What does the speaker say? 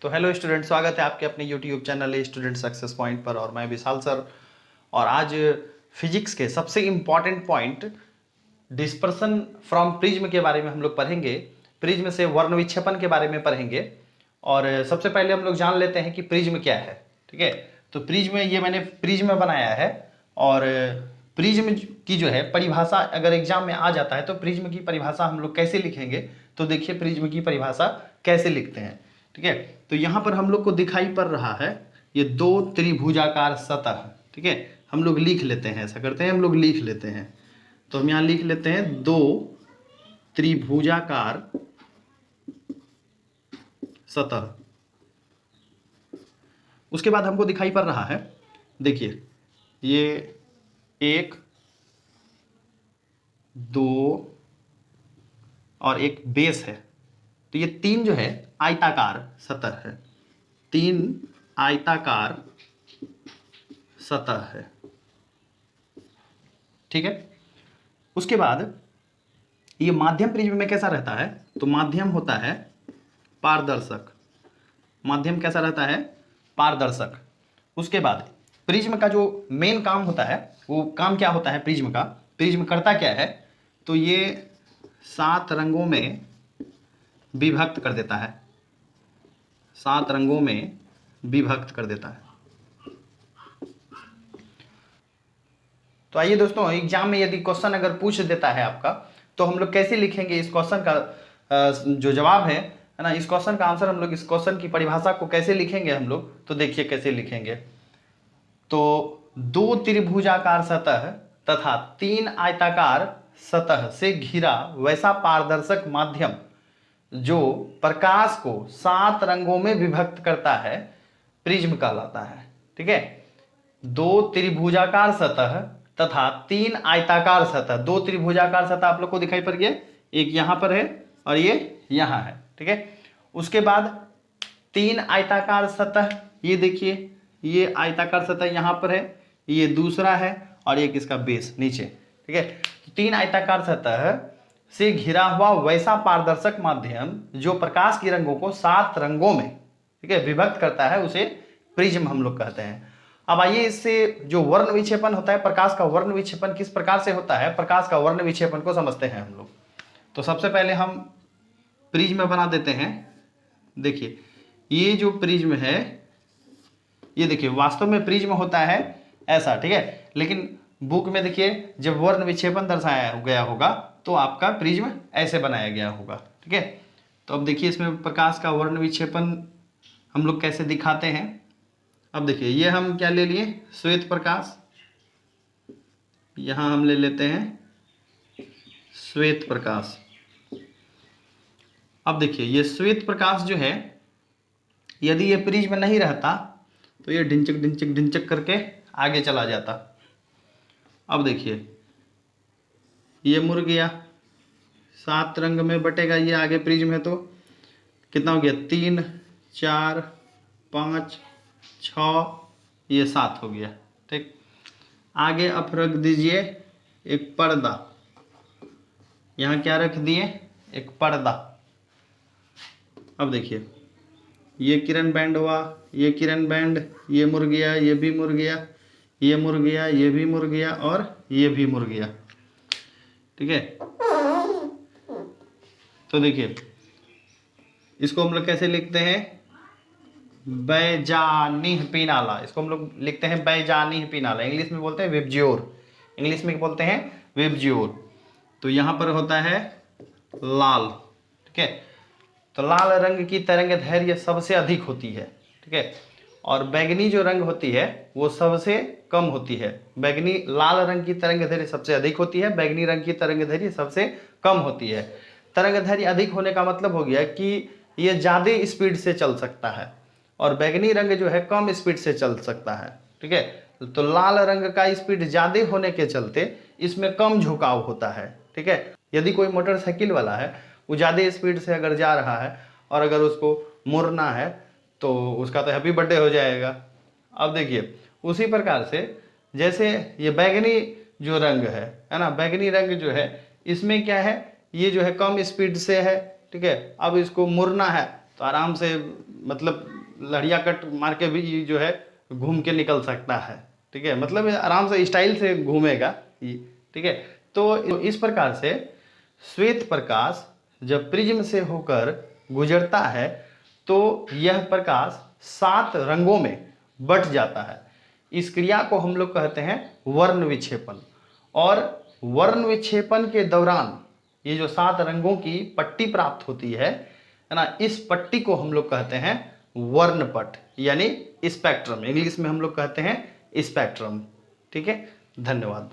तो hello student, स्वागत है आपके अपने YouTube channel student success point पर। और मैं विशाल सर। और आज फिजिक्स के सबसे important point dispersion from prism के बारे में हम लोग पढ़ेंगे। प्रिज्म से वर्ण विक्षेपण के बारे में पढ़ेंगे। और सबसे पहले हम लोग जान लेते हैं कि प्रिज्म क्या है। ठीक है, तो प्रिज्म ये मैंने प्रिज्म बनाया है। और प्रिज्म की जो है परिभाषा अगर एग्जाम में आ जाता है तो प्रिज्म की परिभाषा हम लोग कैसे लिखेंगे। तो देखिए प्रिज्म की परिभाषा कैसे लिखते हैं। ठीक है, तो यहाँ पर हम लोग को दिखाई पड़ रहा है ये दो त्रिभुजाकार सतह। ठीक है, हम लोग लिख लेते हैं, ऐसा करते हैं हम लोग लिख लेते हैं। तो हम यहाँ लिख लेते हैं दो त्रिभुजाकार सतह। उसके बाद हमको दिखाई पड़ रहा है, देखिए ये एक, दो और एक बेस है। तो ये तीन जो है आयताकार सतह है, तीन आयताकार सतह है। ठीक है, उसके बाद ये माध्यम प्रिज्म में कैसा रहता है, तो माध्यम होता है पारदर्शक। माध्यम कैसा रहता है, पारदर्शक। उसके बाद प्रिज्म का जो मेन काम होता है वो काम क्या होता है प्रिज्म का, प्रिज्म करता क्या है, तो ये 7 रंगों में विभक्त कर देता है, 7 रंगों में विभक्त कर देता है। तो आइए दोस्तों, एग्जाम में यदि क्वेश्चन अगर पूछ देता है आपका तो हम लोग कैसे लिखेंगे इस क्वेश्चन का जो जवाब है ना, इस क्वेश्चन का आंसर हम लोग इस क्वेश्चन की परिभाषा को कैसे लिखेंगे हम लोग। तो देखिए कैसे लिखेंगे, तो दो त्रिभुजाकार सतह तथा 3 आयताकार सतह से घिरा वैसा पारदर्शक माध्यम जो प्रकाश को 7 रंगों में विभक्त करता है प्रिज्म कहलाता है। ठीक है, दो त्रिभुजाकार सतह तथा 3 आयताकार सतह। दो त्रिभुजाकार सतह आप लोग को दिखाई पड़ गया, एक यहां पर है और ये यहां है। ठीक है, उसके बाद 3 आयताकार सतह, ये देखिए ये आयताकार सतह यहां पर है, ये दूसरा है और एक इसका बेस नीचे। ठीक है, 3 आयताकार सतह से घिरा हुआ वैसा पारदर्शक माध्यम जो प्रकाश की रंगों को 7 रंगों में, ठीक है, विभक्त करता है, उसे प्रिज्म हम लोग कहते हैं। अब आइए इससे जो वर्ण विक्षेपण होता है, प्रकाश का वर्ण विक्षेपण किस प्रकार से होता है, प्रकाश का वर्ण विक्षेपण को समझते हैं हम लोग। तो सबसे पहले हम प्रिज्म बना देते हैं। देखिए ये जो प्रिज्म है, ये देखिए वास्तव में प्रिज्म होता है ऐसा। ठीक है, लेकिन बुक में देखिए जब वर्ण विक्षेपण दर्शाया गया होगा तो आपका प्रिज्म ऐसे बनाया गया होगा। ठीक है, तो अब देखिए इसमें प्रकाश का वर्ण विक्षेपण हम लोग कैसे दिखाते हैं। अब देखिए ये हम क्या ले लिए, श्वेत प्रकाश, यहां हम ले लेते हैं श्वेत प्रकाश। अब देखिए ये श्वेत प्रकाश जो है, यदि ये प्रिज्म नहीं रहता तो ये ढिंचक ढिंचक ढिंचक करके आगे चला जाता। अब देखिए ये मुड़ गया, 7 रंग में बटेगा, ये आगे प्रिज्म है तो कितना हो गया, 3 4 5 6, ये 7 हो गया। ठीक, आगे अब रख दीजिए एक पर्दा, यहाँ क्या रख दिए, एक पर्दा। अब देखिए ये किरण बैंड हुआ, ये किरण बैंड, ये मुड़ गया, ये भी मुड़ गया, ये मुड़ गया, ये भी मुड़ गया और ये भी मुड़ गया। ठीक है, तो देखिए इसको हम लोग कैसे लिखते हैं, बैजानीह पिनाला, इसको हम लोग लिखते हैं बैजानीह पिनाला। इंग्लिश में बोलते हैं विबज्योर, इंग्लिश में बोलते हैं विबज्योर। तो यहाँ पर होता है लाल। ठीक है, तो लाल रंग की तरंग दैर्घ्य सबसे अधिक होती है। ठीक है, और बैगनी जो रंग होती है वो सबसे कम होती है। बैगनी, लाल रंग की तरंग दैर्घ्य सबसे अधिक होती है, बैगनी रंग की तरंग दैर्घ्य सबसे कम होती है। तरंग दैर्घ्य अधिक होने का मतलब हो गया कि ये ज़्यादा स्पीड से चल सकता है और बैगनी रंग जो है कम स्पीड से चल सकता है। ठीक है, तो लाल रंग का स्पीड ज़्यादा होने के चलते इसमें कम झुकाव होता है। ठीक है, यदि कोई मोटरसाइकिल वाला है वो ज़्यादा स्पीड से अगर जा रहा है और अगर उसको मुड़ना है तो उसका तो हैप्पी बर्थडे हो जाएगा। अब देखिए उसी प्रकार से जैसे ये बैगनी जो रंग है ना, बैगनी रंग जो है इसमें क्या है, ये जो है कम स्पीड से है। ठीक है, अब इसको मुड़ना है तो आराम से मतलब लड़िया कट मार के भी जो है घूम के निकल सकता है, ठीक है, मतलब आराम से स्टाइल से घूमेगा ये, ठीक है। तो इस प्रकार से श्वेत प्रकाश जब प्रिज्म से होकर गुजरता है तो यह प्रकाश 7 रंगों में बट जाता है। इस क्रिया को हम लोग कहते हैं वर्ण विक्षेपण। और वर्ण विक्षेपण के दौरान ये जो 7 रंगों की पट्टी प्राप्त होती है ना, इस पट्टी को हम लोग कहते हैं वर्णपट यानी स्पेक्ट्रम, इंग्लिश में हम लोग कहते हैं स्पेक्ट्रम, ठीक है। धन्यवाद।